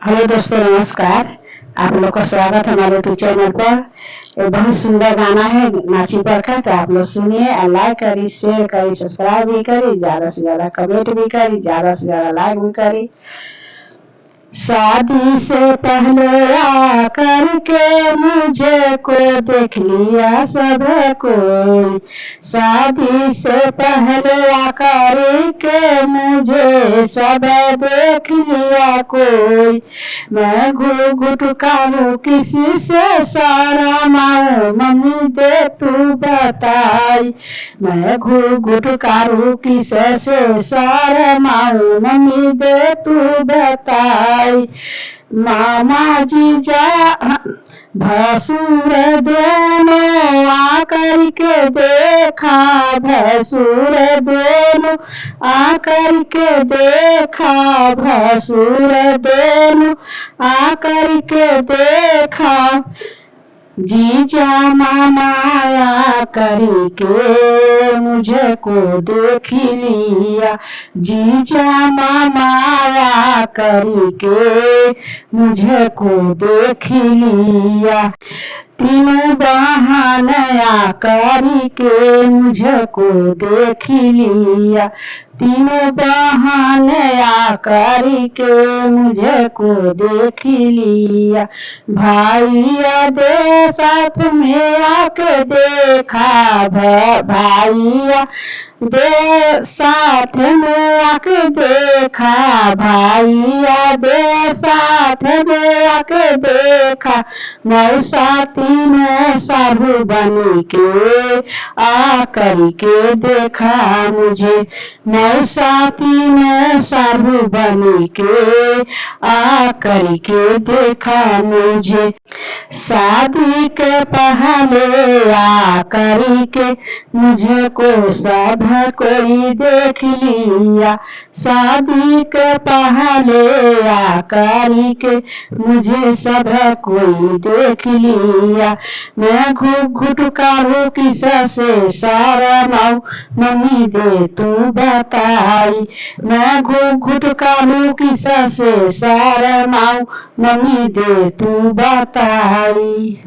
Hello दोस्तों, नमस्कार। आप लोग का स्वागत है हमारे यूट्यूब चैनल पर। एक बहुत सुंदर गाना है नाची पर का, तो आप लोग सुनिए और लाइक करी, शेयर करी, सब्सक्राइब भी करी, ज्यादा से ज्यादा कमेंट भी करी, ज्यादा से ज्यादा लाइक भी करी। शादी से पहले आकर के मुझे को देख लिया सब कोई। शादी से पहले आकर के मुझे सब देख लिया कोई। मैं घुट कानू किसी से सारा माऊ मम्मी दे तू बताई। मैं घुट कानू किसी से सारा माऊ मम्मी दे तू बताई। मामा जीजा भसुर दोनों आकर के देखा, भसुर दोनों आकर के देखा, भसुर दोनों आकर के देखा। जीजा मामा आया करके मुझे को देख लिया। जीजा मामा आया करके मुझे को देख लिया। तीनों बहन आकर के मुझे को देख लिया। तीनों बहन आकर के मुझे को देख लिया। भाइया दे साथ में आके देखा, भाइया दे साथ में आके देखा, भाइया दे साथ में आके देखा। मौसा तीनों साधु बन के आकर के देखा मुझे। मौसा तीनों साधु बन के आकर के देखा मुझे। शादी के पहले आकर के मुझे को सब कोई देख लिया। शादी के पहले आकर के मुझे सब कोई देख लिया। मैं घुट कारू किसा से सारा माऊ मम्मी दे तू बताई। मैं घुट कारू किसा से सारा माऊ मम्मी दे तू बताई।